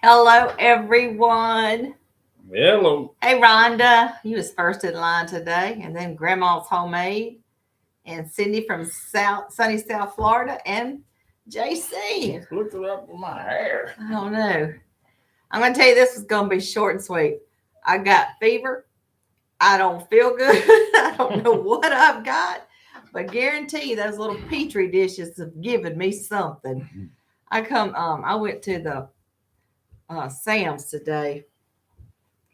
Hello, everyone. Hello. Hey, Rhonda. You was first in line today, and then Grandma's Homemade, and Cindy from sunny South Florida, and JC. Let's look it up with my hair. I don't know. I'm going to tell you this is going to be short and sweet. I got fever. I don't feel good. I don't know what I've got, but guarantee you those little petri dishes have given me something. I went to the Sam's today.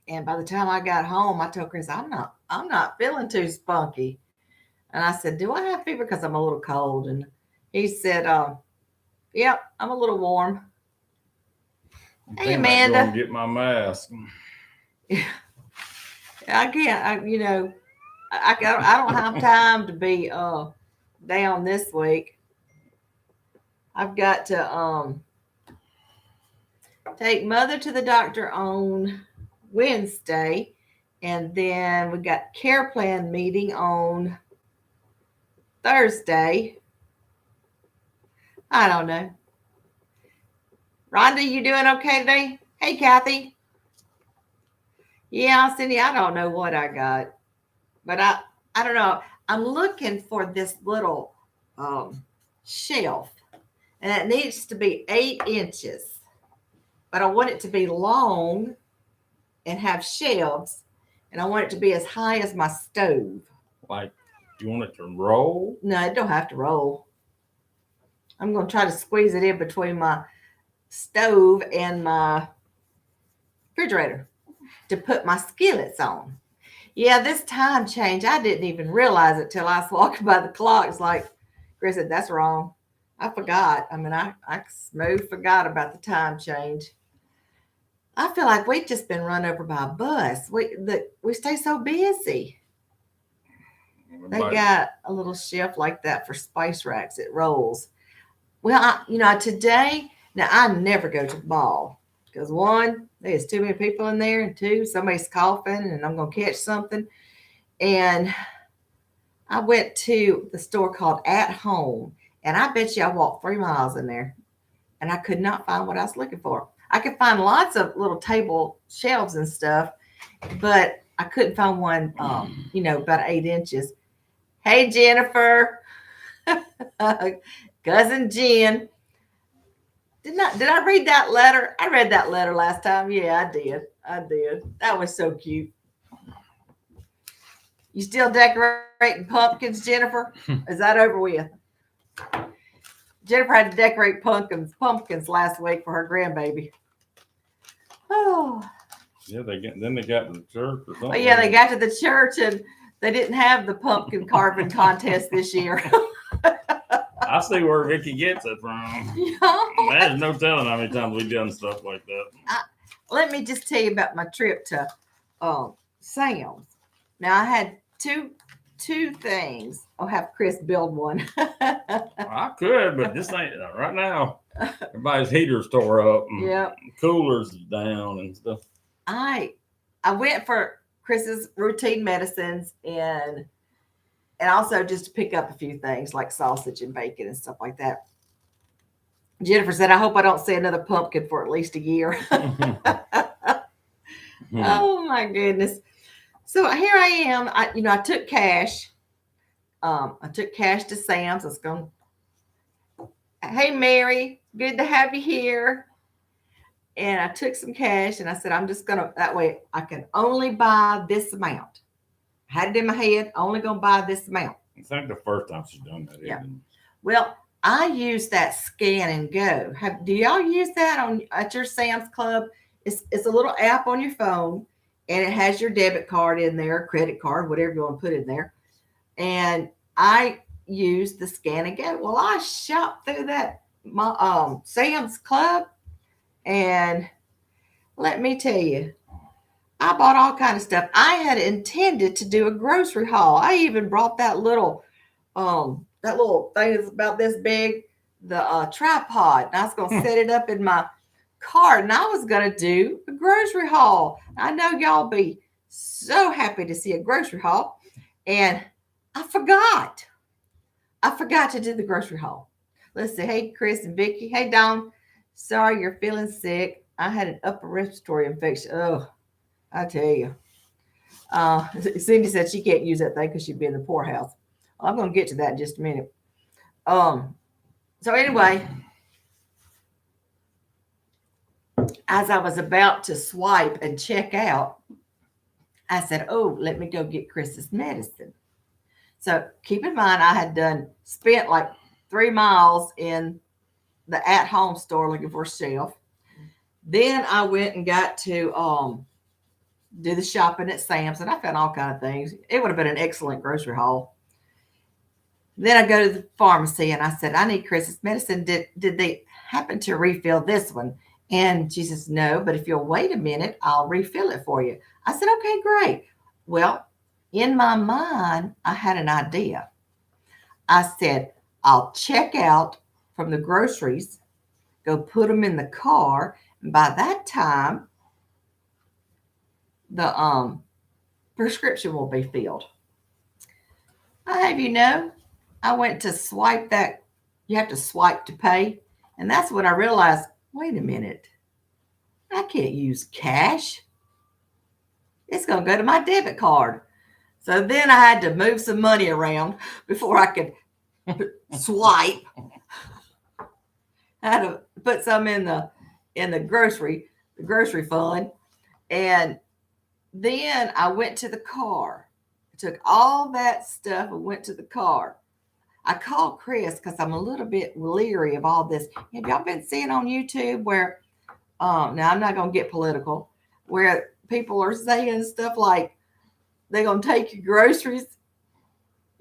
And by the time I got home, I told Chris, I'm not feeling too spunky. And I said, do I have fever? Because I'm a little cold. And he said, yep, I'm a little warm. Hey, Amanda. I'm Amanda. going to get my mask. I can't, I don't have time to be down this week. I've got to take mother to the doctor on Wednesday. And then we got care plan meeting on Thursday. I don't know. Rhonda, you doing okay today? Hey, Kathy. Yeah, Cindy, I don't know what I got, but I don't know. I'm looking for this little shelf, and it needs to be 8 inches, but I want it to be long and have shelves, and I want it to be as high as my stove. Like, you want it to roll? No, it don't have to roll. I'm going to try to squeeze it in between my stove and my refrigerator to put my skillets on. Yeah, this time change, I didn't even realize it till I was walking by the clock. It's like, Chris said, that's wrong. I forgot. I smooth forgot about the time change. I feel like we've just been run over by a bus. We stay so busy. They got a little shelf like that for spice racks. It rolls. Well, today, now I never go to the mall because one, there's too many people in there, and two, somebody's coughing and I'm going to catch something. And I went to the store called At Home, and I bet you I walked 3 miles in there, and I could not find what I was looking for. I could find lots of little table shelves and stuff, but I couldn't find one, about 8 inches. Hey, Jennifer. Cousin Jen. Did I read that letter? I read that letter last time. Yeah, I did. That was so cute. You still decorating pumpkins, Jennifer? Is that over with? Jennifer had to decorate pumpkins last week for her grandbaby. Oh. Yeah, they got to the church or something. Oh, yeah, they got to the church and they didn't have the pumpkin carving contest this year. I see where Vicky gets it from. There's no telling how many times we've done stuff like that. Let me just tell you about my trip to Sam's. Now I had two things. I'll have Chris build one. I could, but this ain't right now. Everybody's heaters tore up. And coolers down and stuff. I went for Chris's routine medicines and also just to pick up a few things like sausage and bacon and stuff like that. Jennifer said, I hope I don't see another pumpkin for at least a year. Oh my goodness. So here I am. I took cash. I took cash to Sam's. I was going, hey, Mary, good to have you here. And I took some cash and I said, I'm just going to, that way I can only buy this amount. I had it in my head, only going to buy this amount. It's like the first time she's done that. Yeah. Well, I use that scan and go. Do y'all use that at your Sam's Club? It's a little app on your phone, and it has your debit card in there, credit card, whatever you want to put in there. And I use the scan and go. Well, I shopped through that Sam's Club, and let me tell you, I bought all kind of stuff. I had intended to do a grocery haul. I even brought that little thing that's about this big, the tripod. And I was going to set it up in my car, and I was going to do a grocery haul. I know y'all be so happy to see a grocery haul, and I forgot to do the grocery haul. Let's see. Hey, Chris and Vicky. Hey, Dawn. Sorry you're feeling sick. I had an upper respiratory infection. Oh, I tell you. Cindy said she can't use that thing because she'd be in the poorhouse. I'm going to get to that in just a minute. So anyway, as I was about to swipe and check out, I said, oh, let me go get Chris's medicine. So keep in mind, I had spent like 3 miles in the at-home store looking for a shelf. Then I went and got to do the shopping at Sam's, and I found all kinds of things. It would have been an excellent grocery haul. Then I go to the pharmacy, and I said, I need Chris's medicine. Did they happen to refill this one? And she says, no, but if you'll wait a minute, I'll refill it for you. I said, okay, great. Well, in my mind, I had an idea. I said, I'll check out from the groceries, go put them in the car, and by that time, the prescription will be filled. I have you know, I went to swipe that. You have to swipe to pay. And that's when I realized, wait a minute. I can't use cash. It's going to go to my debit card. So then I had to move some money around before I could swipe. I had to put some in the grocery fund. And then I went to the car. I took all that stuff and went to the car. I called Chris because I'm a little bit leery of all this. Have y'all been seeing on YouTube where, now I'm not going to get political, where people are saying stuff like they're going to take your groceries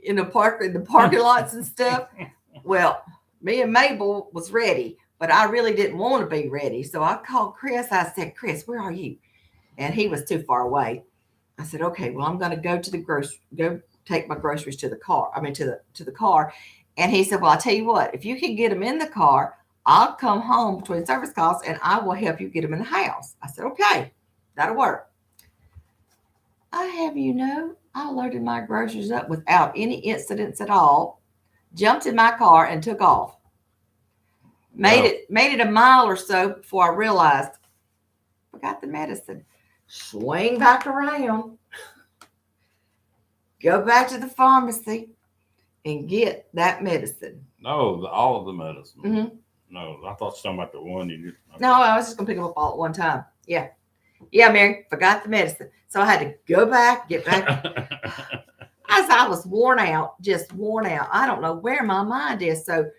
in the parking lots and stuff? Well, me and Mabel was ready, but I really didn't want to be ready. So I called Chris. I said, Chris, where are you? And he was too far away. I said, okay, well, I'm going to go to go take my groceries to the car. I mean, to the car. And he said, well, I'll tell you what, if you can get them in the car, I'll come home between service calls and I will help you get them in the house. I said, okay, that'll work. I have you know, I loaded my groceries up without any incidents at all, jumped in my car and took off. Made it a mile or so before I realized I forgot the medicine. Swing back around, go back to the pharmacy and get that medicine. No, all of the medicine. Mm-hmm. No, I thought you were talking about the one you did. Okay. No, I was just going to pick them up all at one time. Yeah. Yeah, Mary, forgot the medicine. So I had to go back, get back. As I was worn out, just worn out. I don't know where my mind is. So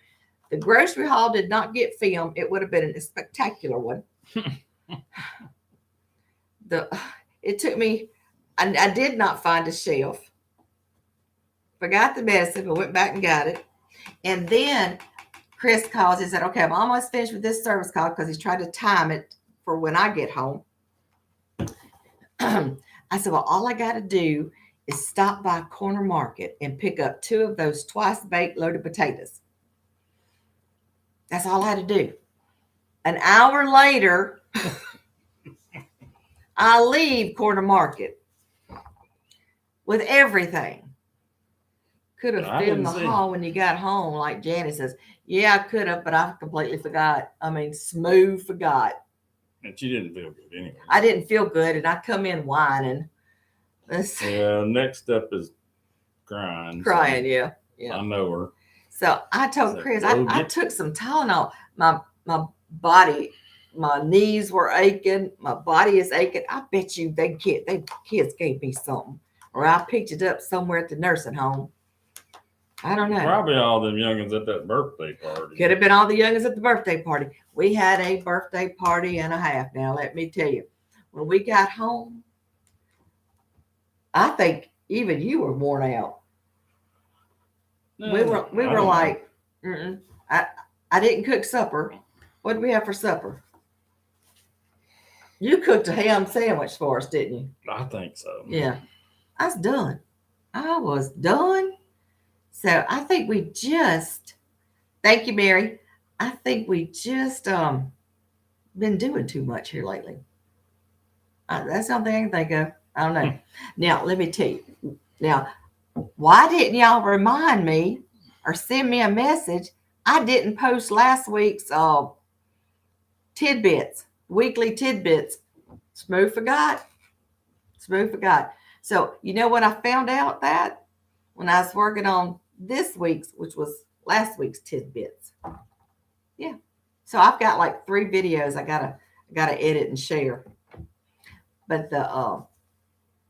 the grocery haul did not get filmed. It would have been a spectacular one. It took me, I did not find a shelf. Forgot the medicine, but went back and got it. And then Chris calls. He said, okay, I'm almost finished with this service call because he's trying to time it for when I get home. I said, well, all I got to do is stop by Corner Market and pick up 2 of those twice-baked loaded potatoes. That's all I had to do. An hour later, I leave Corner Market with everything. Could have filmed the haul when you got home, like Janet says. Yeah, I could have, but I completely forgot. I mean, smooth forgot. And she didn't feel good anyway. I didn't feel good, and I come in whining. Yeah, next up is crying. Crying, so yeah. I know her. So I told Chris, I took some Tylenol. My body, my knees were aching. My body is aching. I bet you they kids gave me something, or I picked it up somewhere at the nursing home. I don't know. Probably all them youngins at that birthday party. Could have been all the youngins at the birthday party. We had a birthday party and a half. Now, let me tell you, when we got home, I think even you were worn out. No, we were like, I didn't cook supper. What did we have for supper? You cooked a ham sandwich for us, didn't you? I think so. Yeah. I was done. I was done. So I think we just, thank you, Mary. I think we just been doing too much here lately. That's something I can think of. I don't know. Now, let me tell you. Now, why didn't y'all remind me or send me a message? I didn't post last week's tidbits weekly tidbits. Smooth forgot. Smooth forgot. So, you know what I found out that when I was working on this week's, which was last week's tidbits. Yeah. So I've got like 3 videos I gotta edit and share. But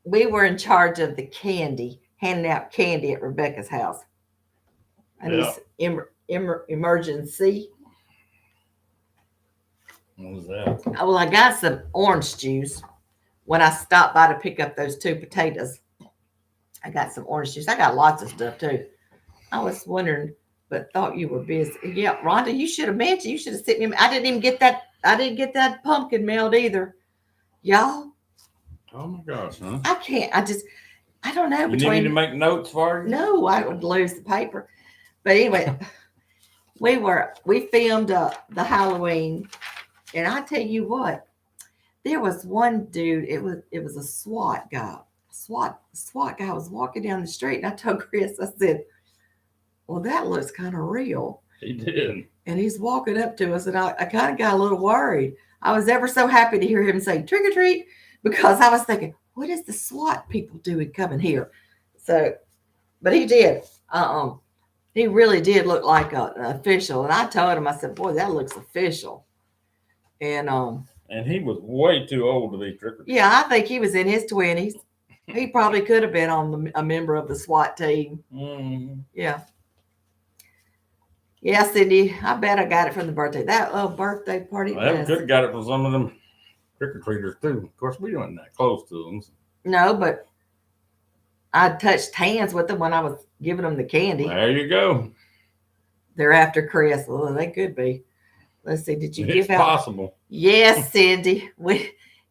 we were in charge of the candy, handing out candy at Rebecca's house. And Yeah. it's emergency. What was that? Well, I got some orange juice when I stopped by to pick up those 2 potatoes. I got some orange juice. I got lots of stuff too. I was wondering, but thought you were busy. Yeah, Rhonda, you should have mentioned. You should have sent me. I didn't even get that. I didn't get that pumpkin mailed either. Y'all. Oh my gosh, huh? I can't. I don't know. You need me to make notes for you? No, I would lose the paper. But anyway, we filmed the Halloween, and I tell you what, there was one dude. It was a SWAT guy. SWAT guy was walking down the street, and I told Chris, I said, "Well, that looks kind of real." He did. And he's walking up to us, and I kind of got a little worried. I was ever so happy to hear him say trick or treat, because I was thinking, what is the SWAT people doing coming here? So, but he did. He really did look like an official. And I told him, I said, boy, that looks official. And he was way too old to be trick or treat. Yeah, I think he was in his 20s. He probably could have been on a member of the SWAT team. Mm-hmm. Yeah. Yeah, Cindy, I bet I got it from the birthday. That little birthday party. Well, I could have got it from some of them trick or treaters too. Of course, we weren't that close to them. No, but I touched hands with them when I was giving them the candy. There you go. They're after Chris. Well, they could be. Let's see. Did you give out? It's possible. Yes, Cindy.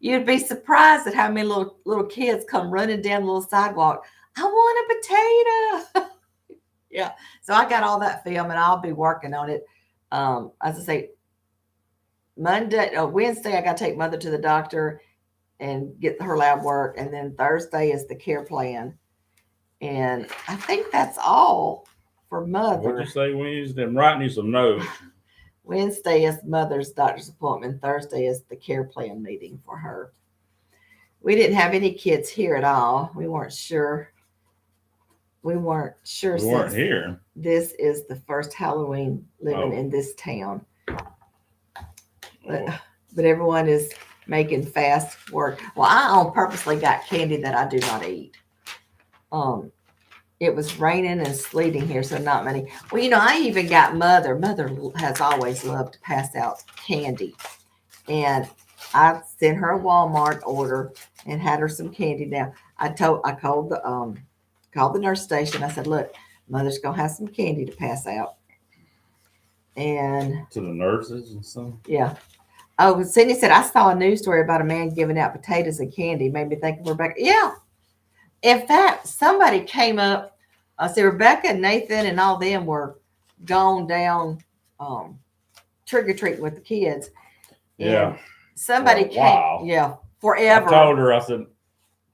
You'd be surprised at how many little kids come running down the little sidewalk. I want a potato. Yeah. So I got all that film, and I'll be working on it. As I say, Wednesday, I got to take Mother to the doctor and get her lab work. And then Thursday is the care plan. And I think that's all for Mother. What'd you say, Wednesday? I'm writing you some notes. Wednesday is Mother's doctor's appointment. Thursday is the care plan meeting for her. We didn't have any kids here at all. We weren't sure. We weren't here. This is the first Halloween living in this town. But everyone is making fast work. Well, I purposely got candy that I do not eat. It was raining and sleeting here, so not many. Well, I even got Mother. Mother has always loved to pass out candy. And I sent her a Walmart order and had her some candy. Now, I called the nurse station. I said, look, Mother's going to have some candy to pass out. And to the nurses and stuff? Yeah. Oh, Cindy said, I saw a news story about a man giving out potatoes and candy. Made me think of Rebecca. Yeah. In fact, somebody came up. I said, Rebecca and Nathan and all them were gone down trick-or-treating with the kids. Yeah. And somebody came. Wow. Yeah. Forever. I told her, I said,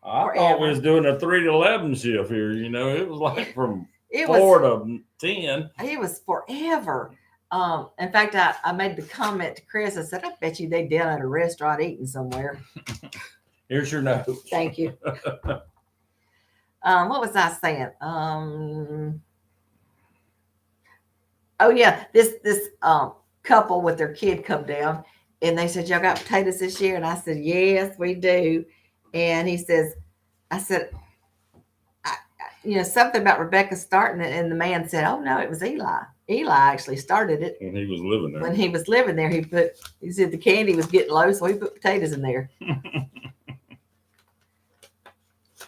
I Forever. thought we was doing a 3 to 11 shift here. It was like from 4 to 10. It was forever. In fact, I made the comment to Chris. I said, I bet you they down at a restaurant eating somewhere. Here's your note. Thank you. What was I saying? Oh yeah, this couple with their kid come down, and they said, y'all got potatoes this year? And I said, yes, we do. And he says, I said, something about Rebecca starting it, and the man said, oh no, it was Eli. Eli actually started it when he was living there. When he was living there, he said the candy was getting low, so he put potatoes in there.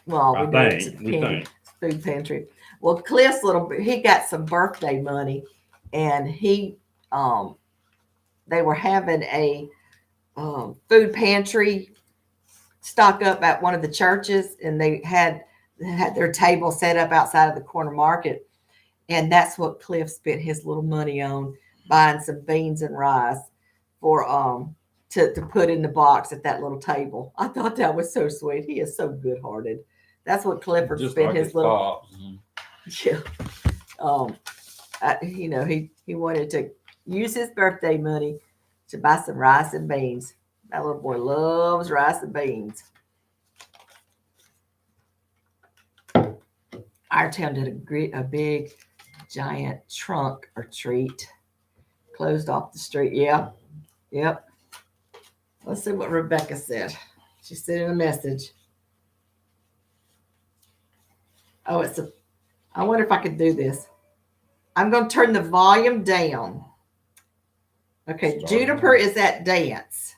Well, we think food pantry. Well, Cliff's he got some birthday money, and they were having a food pantry stock up at one of the churches, and they had their table set up outside of the corner market, and that's what Cliff spent his little money on, buying some beans and rice for to put in the box at that little table. I thought that was so sweet. He is so good-hearted. That's what Clifford spent like his little pops. Yeah. He wanted to use his birthday money to buy some rice and beans. That little boy loves rice and beans. Our town did a big, giant trunk or treat. Closed off the street. Yeah. Yep. Let's see what Rebecca said. She said in a message. Oh, I wonder if I could do this. I'm going to turn the volume down. Okay, Juniper is at dance.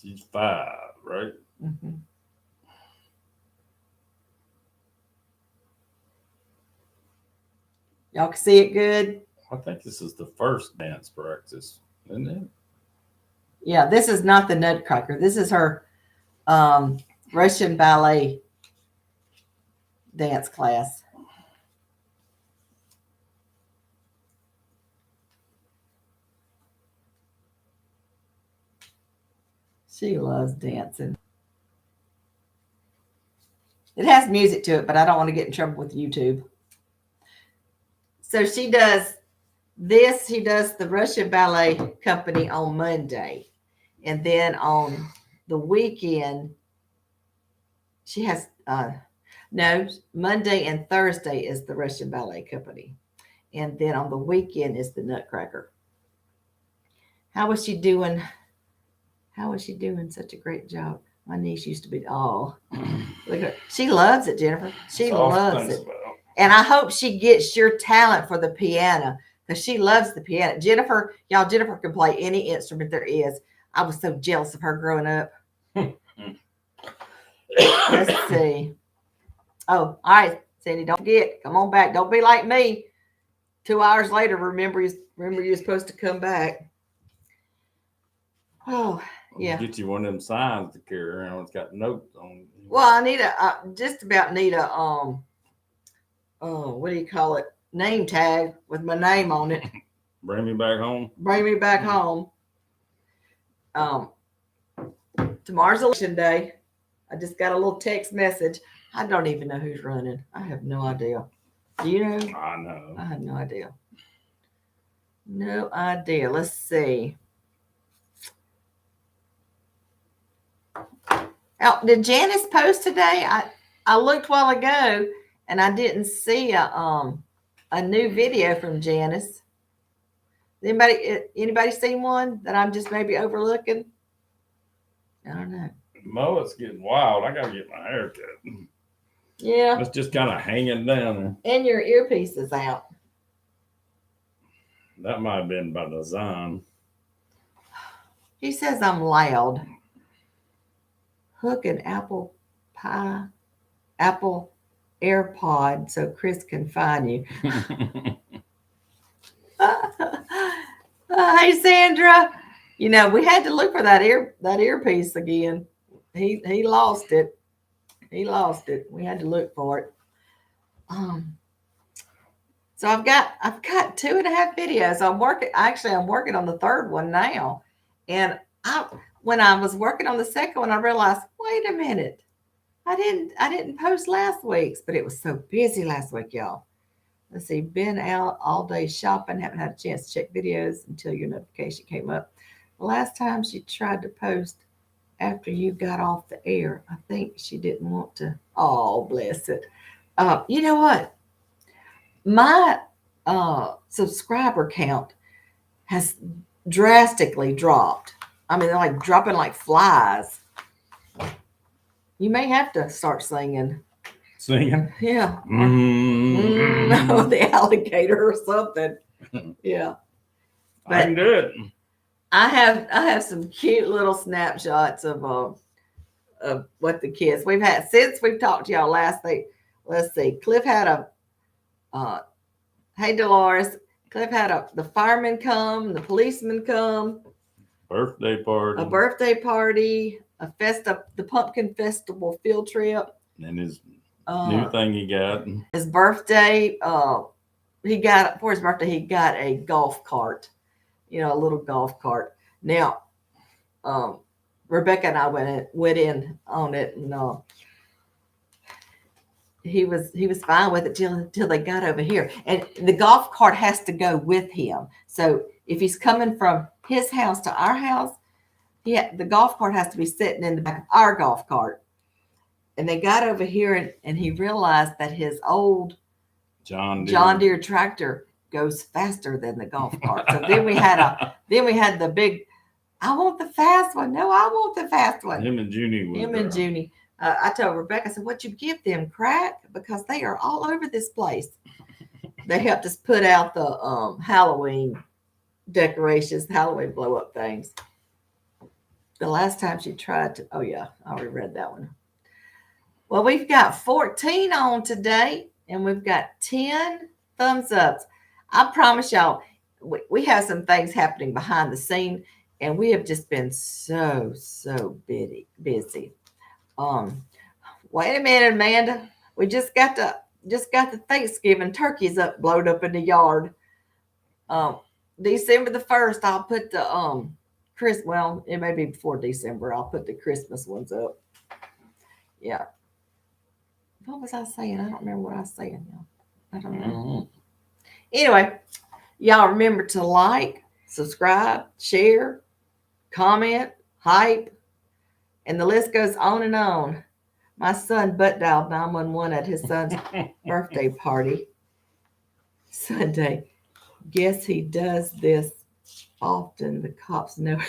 She's 5, right? Mm-hmm. Y'all can see it good? I think this is the first dance practice, isn't it? Yeah, this is not the Nutcracker. This is her Russian ballet dance class. She loves dancing. It has music to it, but I don't want to get in trouble with YouTube. So she does this. She does the Russian Ballet Company on Monday. And then on the weekend, she has, no, Monday and Thursday is the Russian Ballet Company. And then on the weekend is the Nutcracker. How was she doing? How was she doing such a great job? My niece used to be, look at her. She loves it, Jennifer. She loves it. And I hope she gets your talent for the piano because she loves the piano. Jennifer can play any instrument there is. I was so jealous of her growing up. Let's see. Oh, all right, Sandy, don't forget. Come on back. Don't be like me. 2 hours later, remember you're supposed to come back. Oh, yeah. Get you one of them signs to carry around. It's got notes on it. Well, I need just about need a what do you call it? Name tag with my name on it. Bring me back home. Bring me back home. Tomorrow's election day. I just got a little text message. I don't even know who's running. I have no idea. Do you know? I know. I have no idea. No idea. Let's see. Oh, did Janice post today? I looked a while ago and I didn't see a new video from Janice. Anybody seen one that I'm just maybe overlooking? I don't know. Mo, it's getting wild. I gotta get my hair cut. Yeah. It's just kind of hanging down there. And your earpiece is out. That might have been by design. He says I'm loud. Hook an Apple AirPod so Chris can find you. Hey Sandra, we had to look for that earpiece again. He lost it. He lost it. We had to look for it. So I've got 2.5 videos. I'm working on the third one now. And when I was working on the second one, I realized, wait a minute. I didn't post last week's, but it was so busy last week, y'all. Let's see, been out all day shopping, haven't had a chance to check videos until your notification came up. The last time she tried to post after you got off the air, I think she didn't want to. Oh, bless it. You know what? My subscriber count has drastically dropped. I mean, they're like dropping like flies. You may have to start singing. Singing? Yeah. Mm-hmm. The alligator or something. Yeah. But I can do it. I have some cute little snapshots of what the kids we've had since we've talked to y'all last week. Let's see. Cliff had hey Dolores. Cliff had the firemen come, the policemen come. Birthday party. A birthday party, the pumpkin festival field trip. And his new thing he got. His birthday, for his birthday, he got a golf cart, a little golf cart. Now, Rebecca and I went in on it, and he was fine with it till they got over here. And the golf cart has to go with him. So if he's coming from his house to our house, the golf cart has to be sitting in the back of our golf cart. And they got over here, and he realized that his old John Deere tractor goes faster than the golf cart. So then we had the big, I want the fast one. No, I want the fast one. Him and Junie. I told Rebecca, I said, what you give them, crack? Because they are all over this place. They helped us put out the Halloween decorations, Halloween blow up things. The last time she tried to, oh yeah, I already read that one. Well, we've got 14 on today, and we've got 10 thumbs ups. I promise y'all, we have some things happening behind the scene, and we have just been so busy. Wait a minute, Amanda. We just got the Thanksgiving turkeys blowed up in the yard. December the 1st, I'll put the well, it may be before December. I'll put the Christmas ones up. Yeah. What was I saying? I don't remember what I was saying now. I don't know. Mm-hmm. Anyway, y'all remember to like, subscribe, share, comment, hype, and the list goes on and on. My son butt dialed 911 at his son's birthday party Sunday. Guess he does this often. The cops know.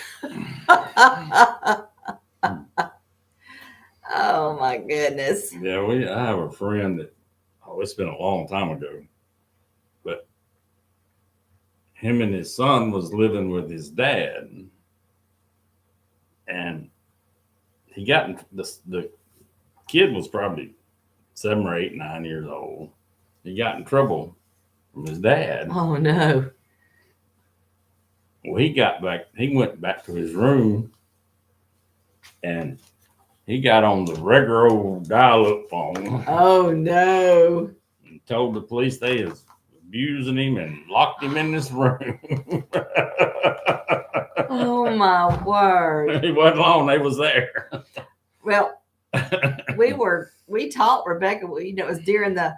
Oh my goodness. Yeah, I have a friend that, it's been a long time ago, but him and his son was living with his dad, and he got the kid was probably 7 or 8, 9 years old. He got in trouble from his dad. Oh no. Well, he went back to his room, and he got on the regular old dial-up phone. Oh no. And told the police they was abusing him and locked him in this room. Oh my word. It wasn't long they was there. Well, we taught Rebecca, it was during the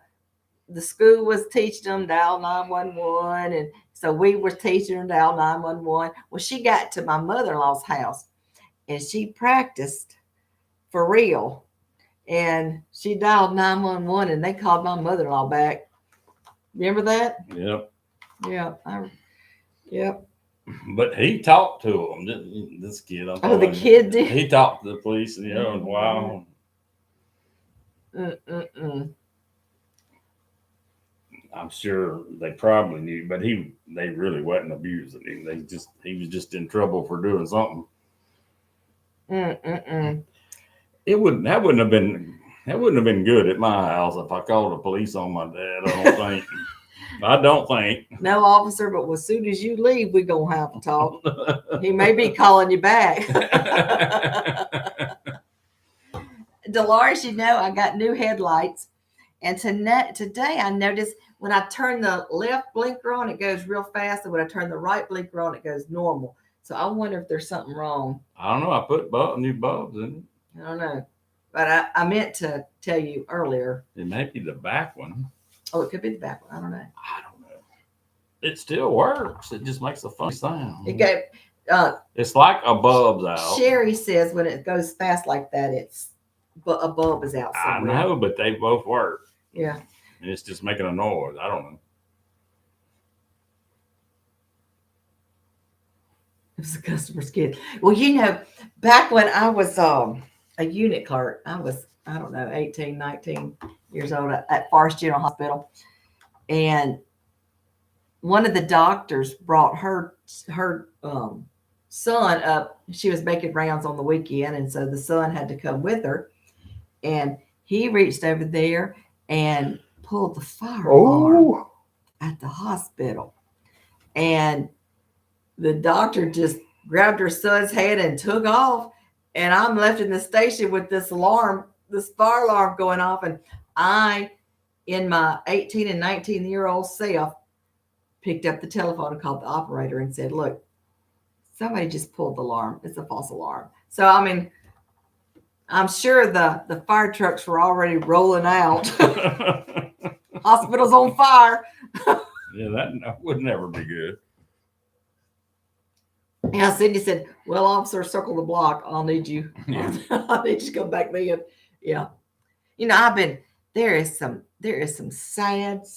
school was teaching them dial 911, and so we were teaching her dial 911. Well, she got to my mother-in-law's house, and she practiced for real, and she dialed 911, and they called my mother-in-law back. Remember that? Yep. Yeah. Yep. But he talked to them. This kid. The kid did. He talked to the police, and and wow. I'm sure they probably knew, but they really wasn't abusing him. He was just in trouble for doing something. That wouldn't have been good at my house if I called the police on my dad. I don't think. No, officer, but as soon as you leave, we're gonna have to talk. He may be calling you back. Dolores, I got new headlights, and today I noticed when I turn the left blinker on, it goes real fast, and when I turn the right blinker on, it goes normal. So I wonder if there's something wrong. I don't know. I put new bulbs in it. I don't know. But I meant to tell you earlier. It may be the back one. Oh, it could be the back one. I don't know. It still works. It just makes a funny sound. It's like a bulb's out. Sherry says when it goes fast like that, a bulb is out somewhere. I know, but they both work. Yeah. And it's just making a noise. I don't know. It was a customer's kid. Well, back when I was a unit clerk, I was, 18, 19 years old at Forest General Hospital. And one of the doctors brought her son up. She was making rounds on the weekend, and so the son had to come with her. And he reached over there and pulled the fire alarm at the hospital. And the doctor just grabbed her son's hand and took off. And I'm left in the station with this fire alarm going off. And I, in my 18 and 19-year-old self, picked up the telephone and called the operator and said, look, somebody just pulled the alarm. It's a false alarm. So, I'm sure the fire trucks were already rolling out. Hospital's on fire. Yeah, that would never be good. Yeah, Cindy said, "Well, officer, circle the block. I'll need you. Yeah. I'll need you to come back then." Yeah, you know, there is some sad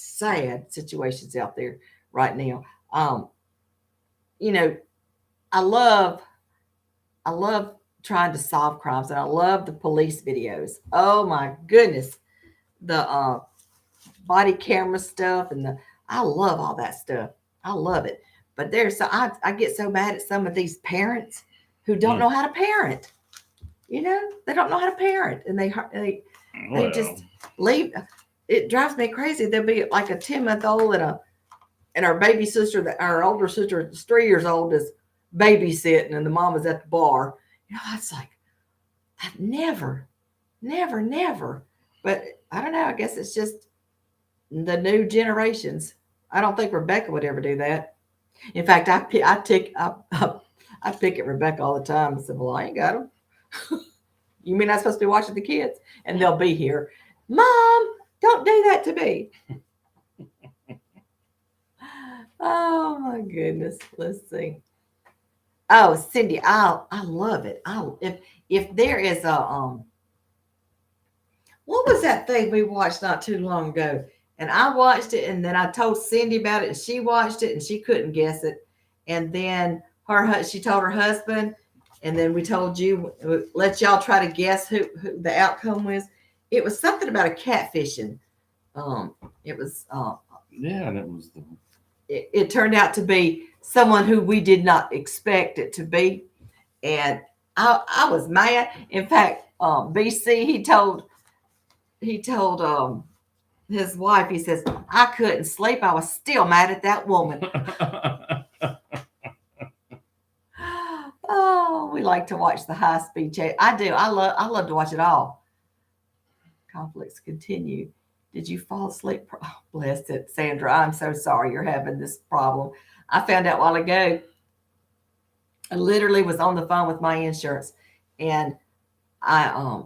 situations out there right now. You know, I love I love trying to solve crimes, and I love the police videos. Oh my goodness, the body camera stuff, and I love all that stuff. I love it. But I get so mad at some of these parents who don't know how to parent. You know, they don't know how to parent, and they just leave. It drives me crazy. There'll be like a 10-month old and our baby sister, that our older sister is 3 years old, is babysitting, and the mom is at the bar. You know, it's like I've never. But I don't know. I guess it's just the new generations. I don't think Rebecca would ever do that. In fact, I pick at Rebecca all the time. I said, "Well, I ain't got them. You mean I'm supposed to be watching the kids?" And they'll be here. "Mom, don't do that to me." Oh my goodness. Let's see. Oh, Cindy, I love it. If there is a what was that thing we watched not too long ago? And I watched it, and then I told Cindy about it, and she watched it, and she couldn't guess it. And then she told her husband, and then we told you, let y'all try to guess who the outcome was. It was something about a catfishing. It was Yeah, and it was it turned out to be someone who we did not expect it to be, and I was mad. In fact, BC he told his wife, he says, "I couldn't sleep. I was still mad at that woman." Oh, we like to watch the high speed chat. I do. I love to watch it all. Conflicts continue. Did you fall asleep? Oh, bless it, Sandra. I'm so sorry you're having this problem. I found out a while ago. I literally was on the phone with my insurance, and I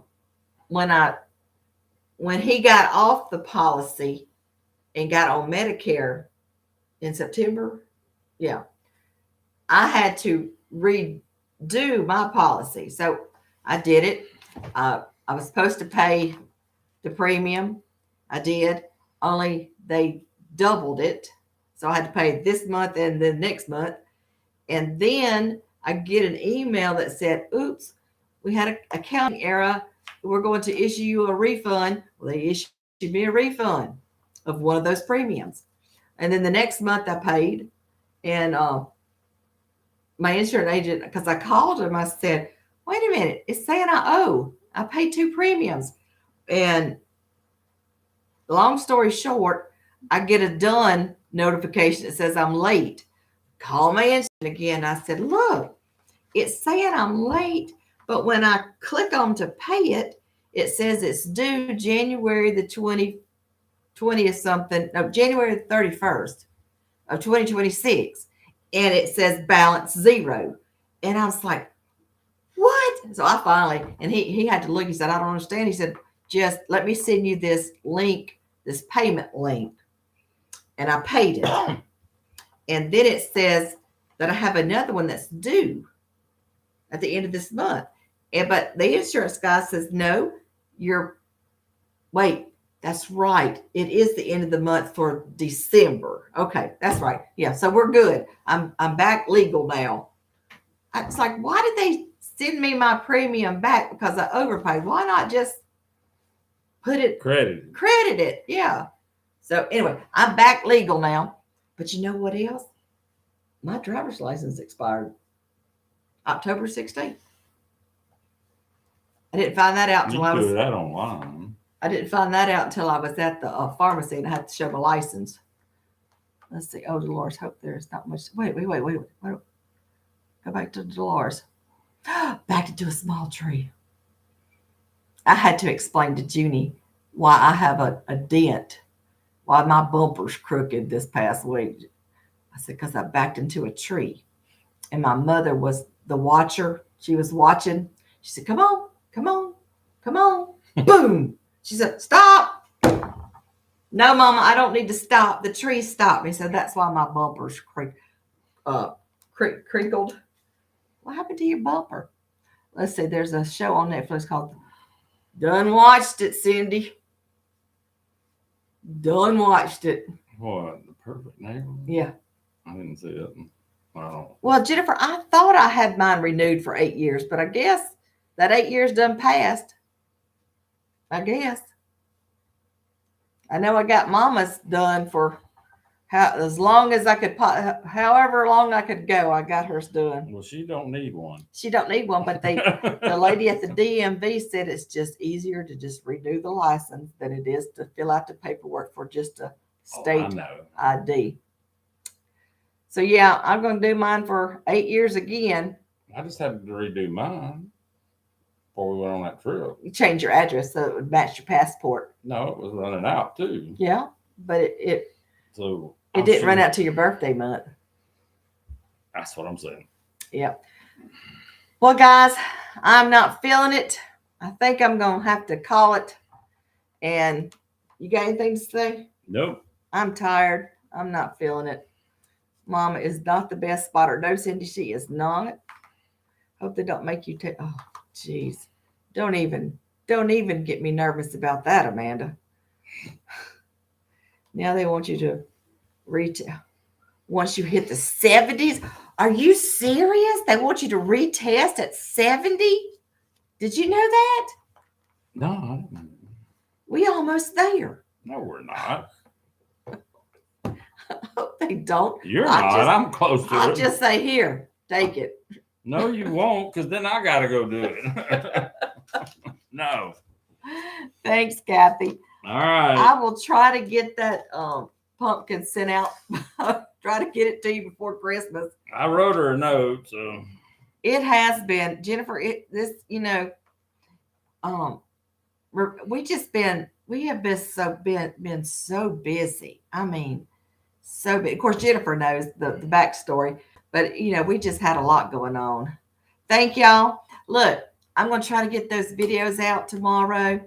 when he got off the policy and got on Medicare in September, yeah, I had to redo my policy. So I did it. I was supposed to pay the premium. I did, only they doubled it. So I had to pay this month and then next month. And then I get an email that said, "Oops, we had an accounting error. We're going to issue you a refund." Well, they issued me a refund of one of those premiums. And then the next month I paid. And my insurance agent, because I called him, I said, "Wait a minute, it's saying I owe. I paid 2 premiums." And long story short, I get a done notification that says I'm late. Call my insurance again. I said, "Look, it's saying I'm late, but when I click on to pay it, it says it's due January the 20th something, no, January the 31st of 2026. And it says balance 0. And I was like, "What?" So I finally, and he had to look, he said, "I don't understand." He said, "Just let me send you this link, this payment link." And I paid it. And then it says that I have another one that's due at the end of this month. But the insurance guy says, "No, wait, that's right. It is the end of the month for December." Okay, that's right. Yeah, so we're good. I'm back legal now. It's like, why did they send me my premium back because I overpaid? Why not just put it credit it? Yeah. So anyway, I'm back legal now. But you know what else? My driver's license expired October 16th. I didn't find that out until I was that online. I didn't find that out until I was at the pharmacy and I had to show my license. Let's see. Oh, Dolores, hope there's not much. Wait. Go back to Dolores. Back into a small tree. I had to explain to Junie why I have a dent, why my bumper's crooked this past week. I said, because I backed into a tree. And my mother was the watcher. She was watching. She said, come on. Come on. Boom. She said, stop. No, Mama, I don't need to stop. The tree stopped me. So that's why my bumpers crinkled. What happened to your bumper? Let's see. There's a show on Netflix called Done Watched It, Cindy. Done watched it. What? The Perfect Neighborhood? Yeah. I didn't see it. Wow. Well, Jennifer, I thought I had mine renewed for 8 years, but I guess that 8 years done passed. I guess. I know I got Mama's done for as long as I could, however long I could go. I got hers done. Well, she don't need one. She don't need one, but the lady at the DMV said it's just easier to just renew the license than it is to fill out the paperwork for just a state ID. So yeah, I'm going to do mine for 8 years again. I just had to redo mine before we went on that trip. You change your address so it would match your passport. No, it was running out too. Yeah, but it didn't run out to your birthday month. That's what I'm saying. Yep. Well, guys, I'm not feeling it. I think I'm going to have to call it. And you got anything to say? Nope. I'm tired. I'm not feeling it. Mama is not the best spotter. No, Cindy, she is not. Hope they don't make you take. Oh, jeez. Don't even get me nervous about that, Amanda. Now they want you to retail. Once you hit the 70s. Are you serious? They want you to retest at 70? Did you know that? No, I didn't. We almost there. No, we're not. I hope they don't. You're not. I'm close to it. I'll just say, here, take it. No, you won't, because then I got to go do it. No. Thanks, Kathy. All right. I will try to get that pumpkin sent out. Try to get it to you before Christmas. I wrote her a note, so it has been, Jennifer. We have been so busy. I mean, so big. Of course, Jennifer knows the backstory, but we just had a lot going on. Thank y'all. Look, I'm going to try to get those videos out tomorrow.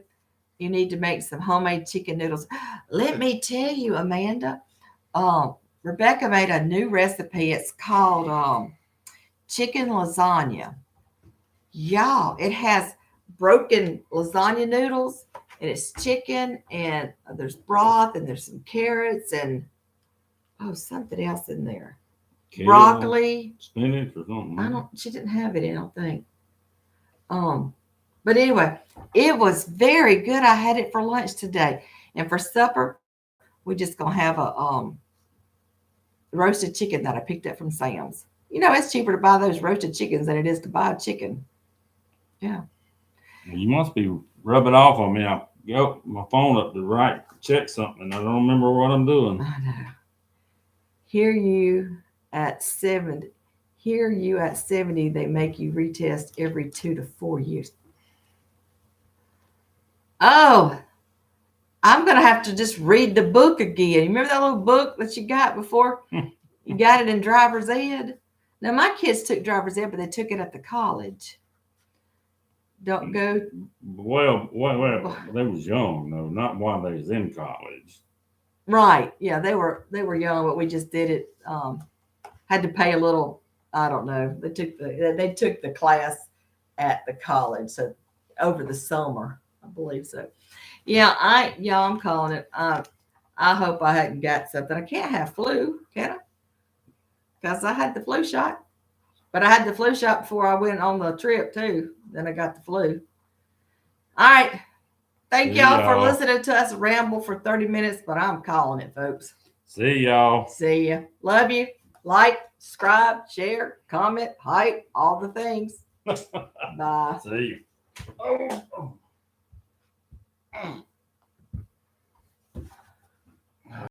You need to make some homemade chicken noodles. Let me tell you, Amanda, Rebecca made a new recipe. It's called chicken lasagna. Y'all, it has broken lasagna noodles, and it's chicken, and there's broth, and there's some carrots, and something else in there. Kale, broccoli, spinach, or something. She didn't have it in, I don't think. But anyway, it was very good. I had it for lunch today, and for supper, we're just gonna have a roasted chicken that I picked up from Sam's. It's cheaper to buy those roasted chickens than it is to buy a chicken. Yeah. You must be rubbing off on me. I got my phone up to check something. I don't remember what I'm doing. I know. Hear you at 70, they make you retest every 2 to 4 years. Oh, I'm going to have to just read the book again. You remember that little book that you got before? You got it in driver's ed? Now, my kids took driver's ed, but they took it at the college. Don't go. Well, they was young, though, not while they was in college. Right. Yeah, they were young, but we just did it. Had to pay a little, I don't know. They took the class at the college, so over the summer, I believe so. Yeah, I'm calling it. I hope I hadn't got something. I can't have flu, can I? Because I had the flu shot. But I had the flu shot before I went on the trip, too. Then I got the flu. All right. Thank y'all for listening to us ramble for 30 minutes, but I'm calling it, folks. See y'all. See ya. Love you. Like, subscribe, share, comment, hype, all the things. Bye. See you. Oh.